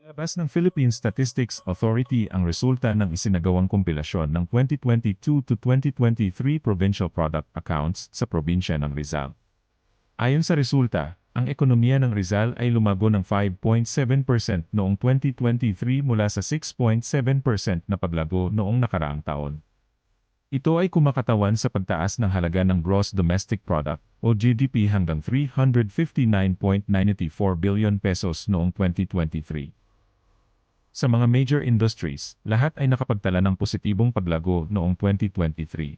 Inilabas ng Philippine Statistics Authority ang resulta ng isinagawang kompilasyon ng 2022 to 2023 Provincial Product Accounts sa probinsya ng Rizal. Ayon sa resulta, ang ekonomiya ng Rizal ay lumago ng 5.7% noong 2023 mula sa 6.7% na paglago noong nakaraang taon. Ito ay kumakatawan sa pagtaas ng halaga ng Gross Domestic Product o GDP hanggang 359.94 billion pesos noong 2023. Sa mga major industries, lahat ay nakapagtala ng positibong paglago noong 2023.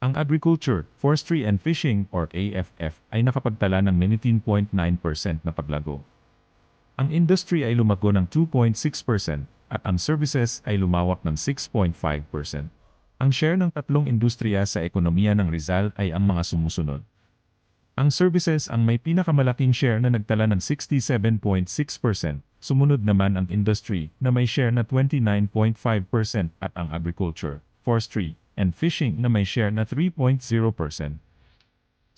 Ang Agriculture, Forestry and Fishing or AFF ay nakapagtala ng 19.9% na paglago. Ang industry ay lumago ng 2.6% at ang services ay lumawak ng 6.5%. Ang share ng tatlong industriya sa ekonomiya ng Rizal ay ang mga sumusunod. Ang services ang may pinakamalaking share na nagtala ng 67.6%, sumunod naman ang industry na may share na 29.5% at ang agriculture, forestry, and fishing na may share na 3.0%.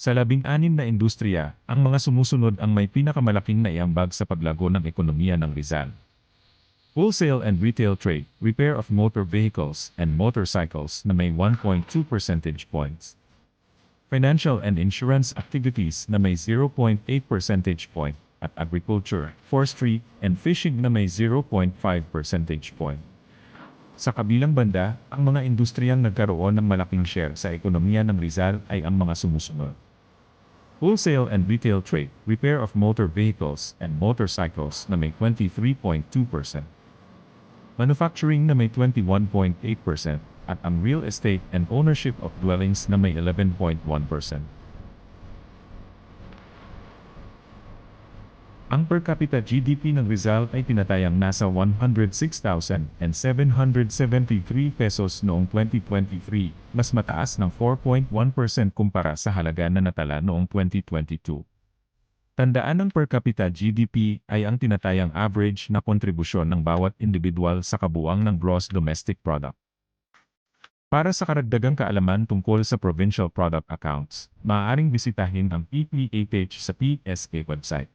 Sa 16 na industriya, ang mga sumusunod ang may pinakamalaking naiambag sa paglago ng ekonomiya ng Rizal. Wholesale and retail trade, repair of motor vehicles and motorcycles na may 1.2 percentage points. Financial and insurance activities na may 0.8 percentage point at agriculture, forestry, and fishing na may 0.5 percentage point. Sa kabilang banda, ang mga industriyang nagkaroon ng malaking share sa ekonomiya ng Rizal ay ang mga sumusunod. Wholesale and retail trade, repair of motor vehicles and motorcycles na may 23.2%. Manufacturing na may 21.8% at ang real estate and ownership of dwellings na may 11.1%. Ang per capita GDP ng Rizal ay tinatayang nasa 106,773 pesos noong 2023, mas mataas ng 4.1% kumpara sa halaga na natala noong 2022. Tandaan ng per capita GDP ay ang tinatayang average na kontribusyon ng bawat individual sa kabuuan ng gross domestic product. Para sa karagdagang kaalaman tungkol sa provincial product accounts, maaaring bisitahin ang PPA page sa PSA website.